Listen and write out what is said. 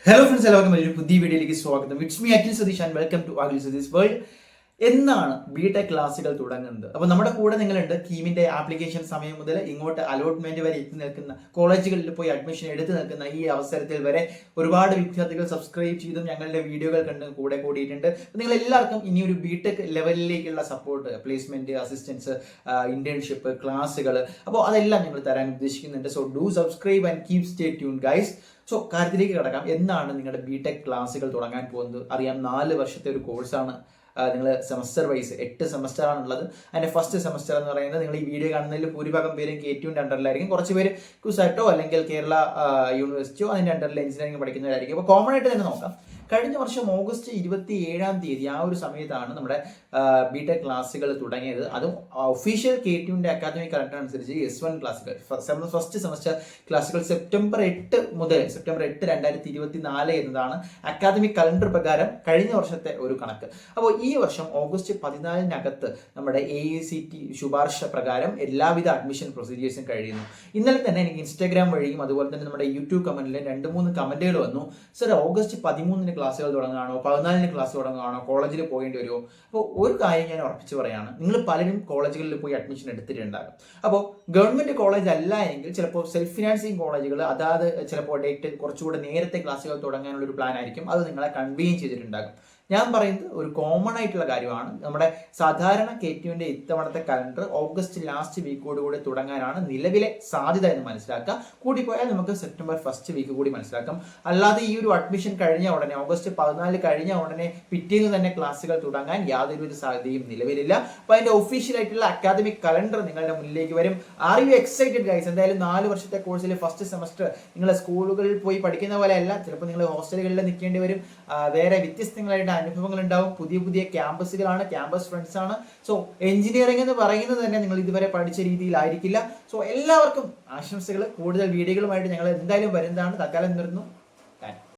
Hello friends, എല്ലാവർക്കും ഒരു പുതിയ വീഡിയോയിലേക്ക് സ്വാഗതം. It's me Akhil Satheesh and welcome to Akhil Satheesh world. എന്നാണ് ബിടെക് ക്ലാസ്സുകൾ തുടങ്ങുന്നത്? അപ്പോൾ നമ്മുടെ കൂടെ നിങ്ങളുണ്ട്. കീമിന്റെ ആപ്ലിക്കേഷൻ സമയം മുതൽ ഇങ്ങോട്ട് അലോട്ട്മെന്റ് വരെ എത്തി നിൽക്കുന്ന, കോളേജുകളിൽ പോയി അഡ്മിഷൻ എടുത്തു നിൽക്കുന്ന ഈ അവസരത്തിൽ വരെ ഒരുപാട് വിദ്യാർത്ഥികൾ സബ്സ്ക്രൈബ് ചെയ്തും ഞങ്ങളുടെ വീഡിയോകൾ കണ്ട് കൂടെ കൂടിയിട്ടുണ്ട്. നിങ്ങൾ എല്ലാവർക്കും ഇനി ഒരു ബിടെക് ലെവലിലേക്കുള്ള സപ്പോർട്ട്, പ്ലേസ്മെന്റ്, അസിസ്റ്റൻസ്, ഇന്റേൺഷിപ്പ്, ക്ലാസ്സുകൾ, അപ്പോൾ അതെല്ലാം ഞങ്ങൾ തരാൻ ഉദ്ദേശിക്കുന്നുണ്ട്. So do subscribe and keep stay tune guys. So കാര്യത്തിലേക്ക് കിടക്കാം. എന്നാണ് നിങ്ങളുടെ ബിടെക് ക്ലാസ്സുകൾ തുടങ്ങാൻ പോകുന്നത്? അറിയാം, 4 വർഷത്തെ ഒരു കോഴ്സാണ്. നിങ്ങൾ സെമസ്റ്റർ വൈസ് 8 സെമസ്റ്റർ ആണുള്ളത്. അതിന്റെ ഫസ്റ്റ് സെമസ്റ്റർ എന്ന് പറയുന്നത് നിങ്ങൾ ഈ വീഡിയോ കാണുന്നതിൽ ഭൂരിഭാഗം പേരും K2ന്റെ അണ്ടറിലായിരിക്കും. കുറച്ച് പേര് കുസാറ്റോ അല്ലെങ്കിൽ കേരള യൂണിവേഴ്സിറ്റിയോ അതിന്റെ അണ്ടറിൽ എഞ്ചിനീയറിംഗ് പഠിക്കുന്നവരായിരിക്കും. അപ്പോൾ കോമൺ ആയിട്ട് തന്നെ നോക്കാം. കഴിഞ്ഞ വർഷം ഓഗസ്റ്റ് 27-ാം തീയതി ആ ഒരു സമയത്താണ് നമ്മുടെ ബിടെക് ക്ലാസ്സുകൾ തുടങ്ങിയത്. അതും ഒഫീഷ്യൽ K2ന്റെ അക്കാദമിക് കലണ്ടർ അനുസരിച്ച് S1 ക്ലാസ്സുകൾ, ഫസ്റ്റ് സെമസ്റ്റർ ക്ലാസ്സുകൾ സെപ്റ്റംബർ 8 മുതൽ സെപ്റ്റംബർ 8, 2024 എന്നതാണ് അക്കാദമിക് കലണ്ടർ പ്രകാരം കഴിഞ്ഞ വർഷത്തെ ഒരു കണക്ക്. അപ്പോൾ ഈ വർഷം ഓഗസ്റ്റ് 14-നകത്ത് നമ്മുടെ AICT ശുപാർശ പ്രകാരം എല്ലാവിധ അഡ്മിഷൻ പ്രൊസീജിയേഴ്സും കഴിയുന്നു. ഇന്നലെ തന്നെ എനിക്ക് ഇൻസ്റ്റാഗ്രാം വഴിയും അതുപോലെ തന്നെ നമ്മുടെ യൂട്യൂബ് കമന്റിൽ 2-3 കമന്റുകൾ വന്നു. സർ, ഓഗസ്റ്റ് 13-ന് ക്ലാസ്സുകൾ തുടങ്ങുകയാണോ, 14-ന് ക്ലാസ് തുടങ്ങുകയാണോ, കോളേജിൽ പോകേണ്ടി വരുമോ? അപ്പോൾ ഒരു കാര്യം ഞാൻ ഉറപ്പിച്ച് പറയാണ്, നിങ്ങൾ പലരും കോളേജുകളിൽ പോയി അഡ്മിഷൻ എടുത്തിട്ടുണ്ടാകും. അപ്പോൾ ഗവൺമെന്റ് കോളേജ് അല്ല എങ്കിൽ ചിലപ്പോൾ സെൽഫ് ഫിനാൻസിങ് കോളേജുകൾ അതാത് ചിലപ്പോൾ ഡേറ്റ് കുറച്ചുകൂടെ നേരത്തെ ക്ലാസ്സുകൾ തുടങ്ങാനുള്ള ഒരു പ്ലാൻ ആയിരിക്കും. അത് നിങ്ങളെ കൺവീൻ ചെയ്തിട്ടുണ്ടാകും. ഞാൻ പറയുന്നത് ഒരു കോമൺ ആയിട്ടുള്ള കാര്യമാണ്. നമ്മുടെ സാധാരണ K2ന്റെ ഇത്തവണത്തെ കലണ്ടർ ഓഗസ്റ്റ് ലാസ്റ്റ് വീക്കോടുകൂടി തുടങ്ങാനാണ് നിലവിലെ സാധ്യത എന്ന് മനസ്സിലാക്കുക. കൂടിപ്പോയാൽ നമുക്ക് സെപ്റ്റംബർ ഫസ്റ്റ് വീക്ക് കൂടി മനസ്സിലാക്കാം. അല്ലാതെ ഈ ഒരു അഡ്മിഷൻ കഴിഞ്ഞ ഉടനെ, ഓഗസ്റ്റ് 14 കഴിഞ്ഞ ഉടനെ പിറ്റേന്ന് തന്നെ ക്ലാസ്സുകൾ തുടങ്ങാൻ യാതൊരു സാധ്യതയും നിലവിലില്ല. അപ്പോൾ അതിന്റെ ഒഫീഷ്യൽ ആയിട്ടുള്ള അക്കാദമിക് കലണ്ടർ നിങ്ങളുടെ മുന്നിലേക്ക് വരും. Are you excited guys? എന്തായാലും 4 വർഷത്തെ കോഴ്സിലെ ഫസ്റ്റ് സെമസ്റ്റർ നിങ്ങൾ സ്കൂളുകളിൽ പോയി പഠിക്കുന്ന പോലെ അല്ല. ചിലപ്പോൾ നിങ്ങൾ ഹോസ്റ്റലുകളിൽ നിൽക്കേണ്ടി വരും. വേറെ വ്യത്യസ്തങ്ങളായിട്ട് അനുഭവങ്ങൾ ഉണ്ടാവും. പുതിയ പുതിയ ക്യാമ്പസുകളാണ്, ക്യാമ്പസ് ഫ്രണ്ട്സ് ആണ്. സോ എഞ്ചിനീയറിംഗ് എന്ന് പറയുന്നത് തന്നെ നിങ്ങൾ ഇതുവരെ പഠിച്ച രീതിയിലായിരിക്കില്ല. സോ എല്ലാവർക്കും ആശംസകൾ. കൂടുതൽ വീഡിയോകളുമായിട്ട് ഞങ്ങൾ എന്തായാലും വരുന്നതാണ്. തൽക്കാലം നിർന്നു.